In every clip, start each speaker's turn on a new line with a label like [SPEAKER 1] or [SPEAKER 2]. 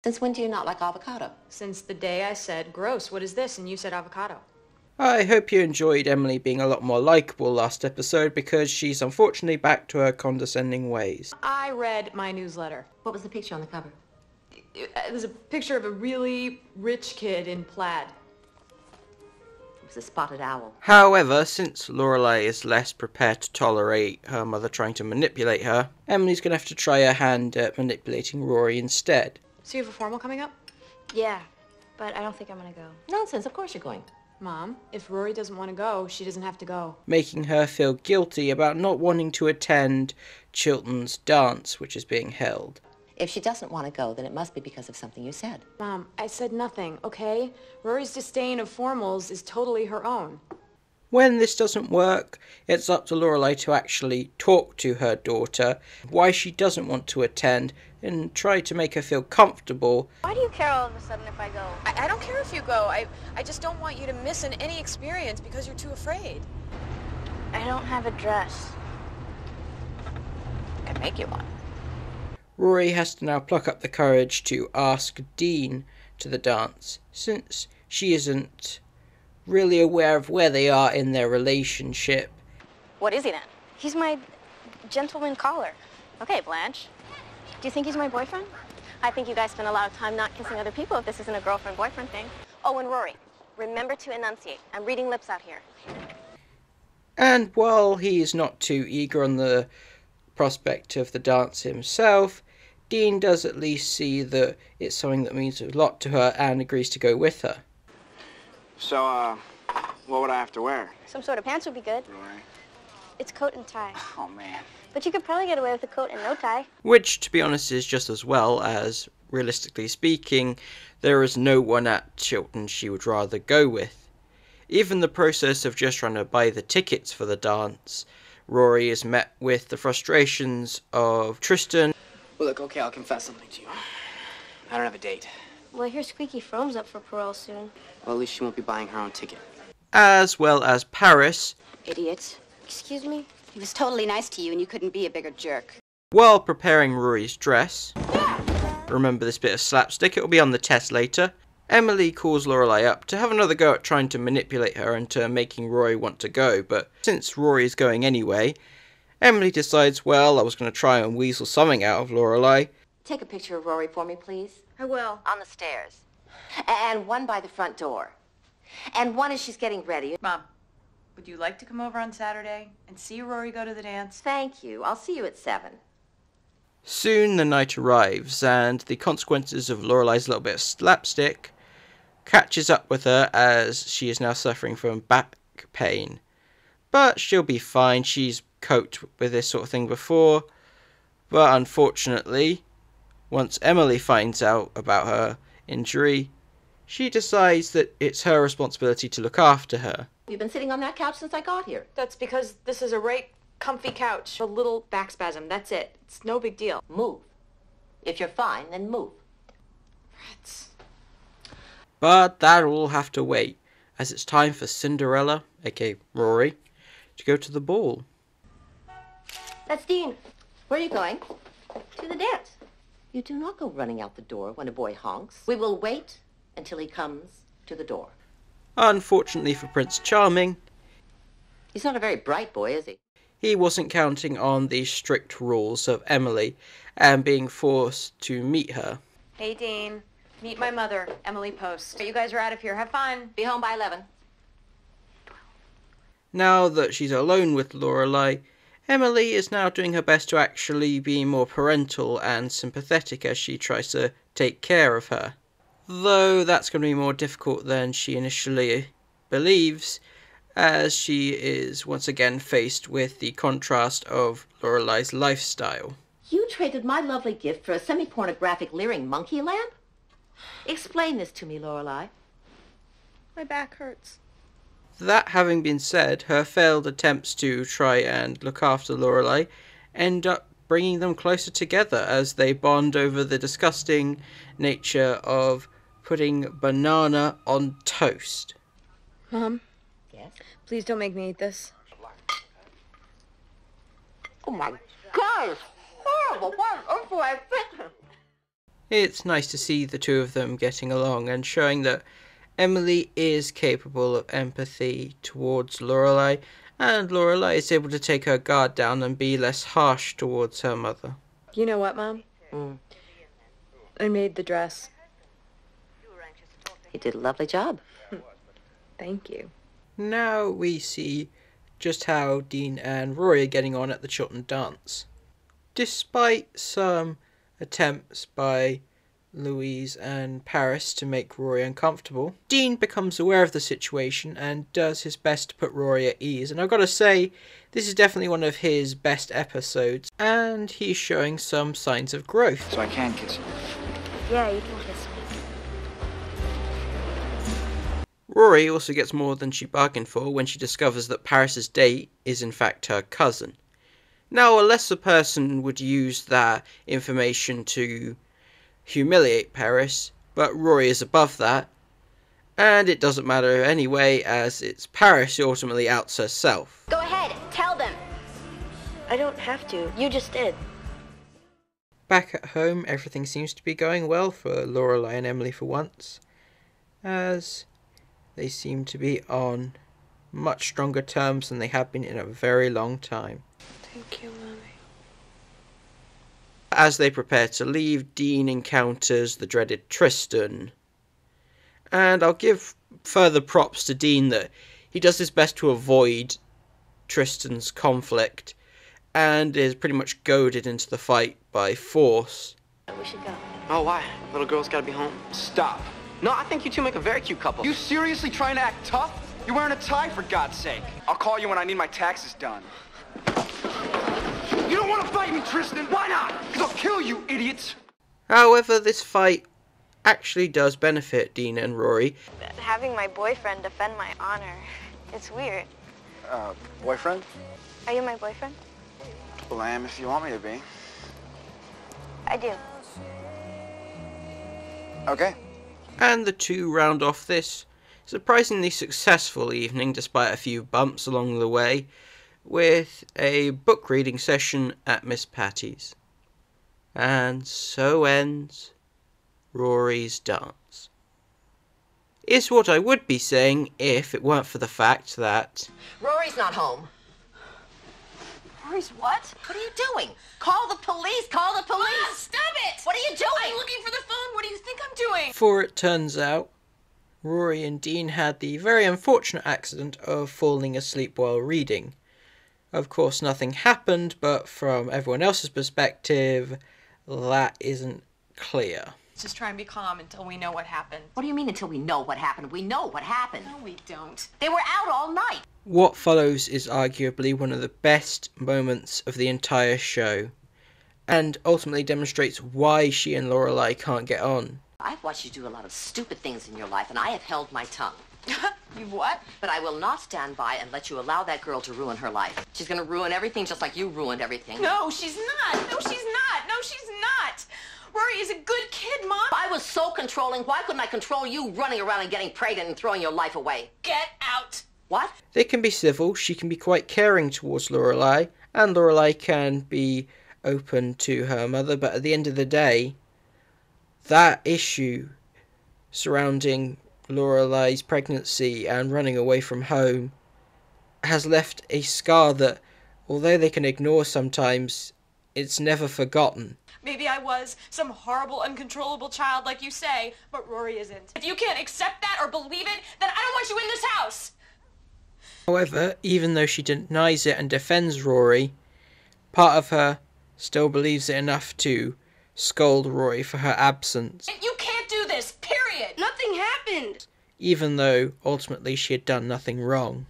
[SPEAKER 1] Since when do you not like avocado?
[SPEAKER 2] Since the day I said, gross, what is this? And you said avocado.
[SPEAKER 3] I hope you enjoyed Emily being a lot more likeable last episode, because she's unfortunately back to her condescending ways.
[SPEAKER 2] I read my newsletter.
[SPEAKER 1] What was the picture on the cover?
[SPEAKER 2] There's a picture of a really rich kid in plaid.
[SPEAKER 1] It was a spotted owl.
[SPEAKER 3] However, since Lorelai is less prepared to tolerate her mother trying to manipulate her, Emily's going to have to try her hand at manipulating Rory instead.
[SPEAKER 2] So you have a formal coming up?
[SPEAKER 4] Yeah, but I don't think I'm gonna go.
[SPEAKER 1] Nonsense, of course you're going.
[SPEAKER 2] Mom, if Rory doesn't want to go, she doesn't have to go.
[SPEAKER 3] Making her feel guilty about not wanting to attend Chilton's dance, which is being held.
[SPEAKER 1] If she doesn't want to go, then it must be because of something you said.
[SPEAKER 2] Mom, I said nothing, okay? Rory's disdain of formals is totally her own.
[SPEAKER 3] When this doesn't work, it's up to Lorelai to actually talk to her daughter why she doesn't want to attend and try to make her feel comfortable.
[SPEAKER 4] Why do you care all of a sudden if I go?
[SPEAKER 2] I don't care if you go. I just don't want you to miss any experience because you're too afraid.
[SPEAKER 4] I don't have a dress.
[SPEAKER 1] I can make you one.
[SPEAKER 3] Rory has to now pluck up the courage to ask Dean to the dance, since she isn't really aware of where they are in their relationship.
[SPEAKER 4] What is he then? He's my gentleman caller. Okay, Blanche. Do you think he's my boyfriend? I think you guys spend a lot of time not kissing other people if this isn't a girlfriend-boyfriend thing. Oh, and Rory, remember to enunciate. I'm reading lips out here.
[SPEAKER 3] And while he is not too eager on the prospect of the dance himself, Dean does at least see that it's something that means a lot to her and agrees to go with her.
[SPEAKER 5] So, what would I have to wear?
[SPEAKER 4] Some sort of pants would be good.
[SPEAKER 5] Rory?
[SPEAKER 4] It's coat and tie.
[SPEAKER 5] Oh, man.
[SPEAKER 4] But you could probably get away with a coat and no tie.
[SPEAKER 3] Which, to be honest, is just as well, as, realistically speaking, there is no one at Chilton she would rather go with. Even the process of just trying to buy the tickets for the dance, Rory is met with the frustrations of Tristan.
[SPEAKER 6] Well, look, okay, I'll confess something to you. I don't have a date.
[SPEAKER 4] Well, I hear Squeaky Frome's up for parole soon.
[SPEAKER 6] Well, at least she won't be buying her own ticket.
[SPEAKER 3] As well as Paris,
[SPEAKER 7] Idiot.
[SPEAKER 4] Excuse me?
[SPEAKER 7] He was totally nice to you and you couldn't be a bigger jerk.
[SPEAKER 3] while preparing Rory's dress. Remember this bit of slapstick, it'll be on the test later. Emily calls Lorelai up to have another go at trying to manipulate her into making Rory want to go, but since Rory is going anyway, Emily decides, well, I was going to try and weasel something out of Lorelai.
[SPEAKER 1] Take a picture of Rory for me, please.
[SPEAKER 2] I will.
[SPEAKER 1] On the stairs. And one by the front door. And one as she's getting ready.
[SPEAKER 2] Mom, would you like to come over on Saturday and see Rory go to the dance?
[SPEAKER 1] Thank you. I'll see you at 7.
[SPEAKER 3] Soon the night arrives, and the consequences of Lorelai's little bit of slapstick catches up with her as she is now suffering from back pain. But she'll be fine, she's coped with this sort of thing before. But unfortunately, once Emily finds out about her injury, she decides that it's her responsibility to look after her.
[SPEAKER 1] You've been sitting on that couch since I got here.
[SPEAKER 2] That's because this is a right comfy couch. A little back spasm, that's it. It's no big deal.
[SPEAKER 1] Move. If you're fine, then move.
[SPEAKER 2] Rats.
[SPEAKER 3] But that'll all have to wait, as it's time for Cinderella, aka Rory, to go to the ball.
[SPEAKER 1] That's Dean. Where are you going? To the dance. You do not go running out the door when a boy honks. We will wait until he comes to the door.
[SPEAKER 3] Unfortunately for Prince Charming,
[SPEAKER 1] He's not a very bright boy, is he?
[SPEAKER 3] he wasn't counting on the strict rules of Emily and being forced to meet her.
[SPEAKER 2] Hey, Dean. Meet my mother, Emily Post. You guys are out of here. Have fun.
[SPEAKER 1] Be home by 11.
[SPEAKER 3] Now that she's alone with Lorelai, Emily is now doing her best to actually be more parental and sympathetic as she tries to take care of her. Though that's going to be more difficult than she initially believes, as she is once again faced with the contrast of Lorelai's lifestyle.
[SPEAKER 1] You traded my lovely gift for a semi-pornographic leering monkey lamp? Explain this to me, Lorelai.
[SPEAKER 2] My back hurts.
[SPEAKER 3] That having been said, her failed attempts to try and look after Lorelai end up bringing them closer together as they bond over the disgusting nature of putting banana on toast.
[SPEAKER 2] Mom,
[SPEAKER 1] Yes?
[SPEAKER 2] please don't make me eat this.
[SPEAKER 1] Oh my God, it's horrible. What on earth would I think?
[SPEAKER 3] It's nice to see the two of them getting along and showing that Emily is capable of empathy towards Lorelai, and Lorelai is able to take her guard down and be less harsh towards her mother.
[SPEAKER 2] You know what, Mom? I made the dress.
[SPEAKER 1] You did a lovely job.
[SPEAKER 2] Thank you.
[SPEAKER 3] Now we see just how Dean and Rory are getting on at the Chiltern dance. Despite some attempts by Louise and Paris to make Rory uncomfortable, Dean becomes aware of the situation and does his best to put Rory at ease. And I've got to say, this is definitely one of his best episodes, and he's showing some signs of growth.
[SPEAKER 5] So I can kiss you.
[SPEAKER 4] Yeah, you can kiss me.
[SPEAKER 3] Rory also gets more than she bargained for when she discovers that Paris's date is in fact her cousin. Now, a lesser person would use that information to humiliate Paris, but Rory is above that, and it doesn't matter anyway, as it's Paris who ultimately outs herself.
[SPEAKER 4] Go ahead, tell them.
[SPEAKER 2] I don't have to. You just did.
[SPEAKER 3] Back at home, everything seems to be going well for Lorelai and Emily for once, as they seem to be on much stronger terms than they have been in a very long time.
[SPEAKER 2] Thank you, Mommy.
[SPEAKER 3] As they prepare to leave, Dean encounters the dreaded Tristan. And I'll give further props to Dean that he does his best to avoid Tristan's conflict and is pretty much goaded into the fight by force.
[SPEAKER 4] We should go.
[SPEAKER 6] Oh, why? Little girl's gotta be home.
[SPEAKER 5] Stop.
[SPEAKER 6] No, I think you two make a very cute couple.
[SPEAKER 5] You seriously trying to act tough? You're wearing a tie, for God's sake. I'll call you when I need my taxes done. You don't want to fight me, Tristan. Why not? Because I'll kill you, idiots.
[SPEAKER 3] However, this fight actually does benefit Dean and Rory.
[SPEAKER 4] Having my boyfriend defend my honor, it's weird.
[SPEAKER 5] Boyfriend?
[SPEAKER 4] Are you my boyfriend?
[SPEAKER 5] Well, I am if you want me to be.
[SPEAKER 4] I do.
[SPEAKER 5] Okay.
[SPEAKER 3] And the two round off this surprisingly successful evening, despite a few bumps along the way, with a book reading session at Miss Patty's. And so ends Rory's dance. Is what I would be saying if it weren't for the fact that
[SPEAKER 1] Rory's not home.
[SPEAKER 7] Rory's what?
[SPEAKER 1] What are you doing? Call the police! Call the police!
[SPEAKER 2] Mom, stop it!
[SPEAKER 1] What are you doing?
[SPEAKER 2] I'm looking for the phone. What do you think I'm doing?
[SPEAKER 3] for it turns out Rory and Dean had the very unfortunate accident of falling asleep while reading. Of course, nothing happened, but from everyone else's perspective, that isn't clear.
[SPEAKER 2] Let's just try and be calm until we know what happened.
[SPEAKER 1] What do you mean until we know what happened? We know what happened.
[SPEAKER 2] No, we don't.
[SPEAKER 1] They were out all night.
[SPEAKER 3] What follows is arguably one of the best moments of the entire show, and ultimately demonstrates why she and Lorelai can't get on.
[SPEAKER 1] I've watched you do a lot of stupid things in your life, and I have held my tongue.
[SPEAKER 2] You what?
[SPEAKER 1] But I will not stand by and let you allow that girl to ruin her life. She's going to ruin everything just like you ruined everything.
[SPEAKER 2] No, she's not. No, she's not. No, she's not. Rory is a good kid, Mom.
[SPEAKER 1] If I was so controlling, why couldn't I control you running around and getting pregnant and throwing your life away?
[SPEAKER 2] Get out.
[SPEAKER 1] What?
[SPEAKER 3] They can be civil, she can be quite caring towards Lorelai, and Lorelai can be open to her mother, but at the end of the day, that issue surrounding Lorelai's pregnancy and running away from home has left a scar that, although they can ignore sometimes, it's never forgotten.
[SPEAKER 2] Maybe I was some horrible, uncontrollable child like you say, but Rory isn't. If you can't accept that or believe it, then I don't want you in this house.
[SPEAKER 3] However, even though she denies it and defends Rory, part of her still believes it enough to scold Rory for her absence,
[SPEAKER 2] You can't do this, period.
[SPEAKER 8] Nothing happened.
[SPEAKER 3] even though ultimately she had done nothing wrong.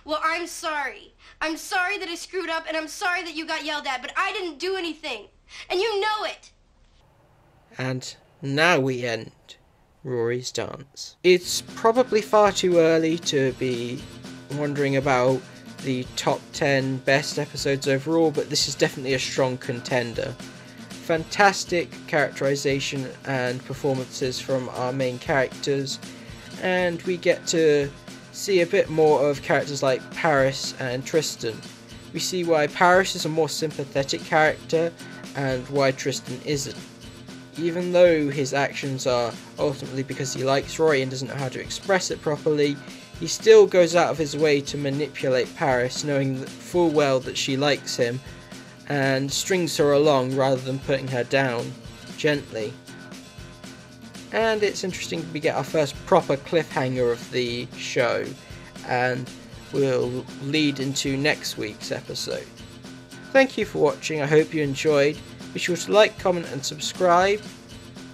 [SPEAKER 8] Well, I'm sorry. I'm sorry that I screwed up, and I'm sorry that you got yelled at, but I didn't do anything. And you know it.
[SPEAKER 3] And now we end Rory's dance. It's probably far too early to be wondering about the top 10 best episodes overall, but this is definitely a strong contender. Fantastic characterization and performances from our main characters, and we get to see a bit more of characters like Paris and Tristan. We see why Paris is a more sympathetic character and why Tristan isn't. even though his actions are ultimately because he likes Rory and doesn't know how to express it properly, he still goes out of his way to manipulate Paris, knowing full well that she likes him, and strings her along rather than putting her down gently. And it's interesting we get our first proper cliffhanger of the show, and will lead into next week's episode. Thank you for watching, I hope you enjoyed. Be sure to like, comment and subscribe.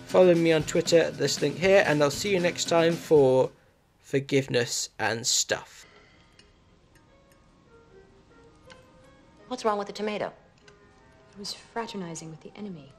[SPEAKER 3] Follow me on Twitter at this link here, and I'll see you next time for Forgiveness and Stuff.
[SPEAKER 1] What's wrong with the tomato?
[SPEAKER 9] I was fraternizing with the enemy.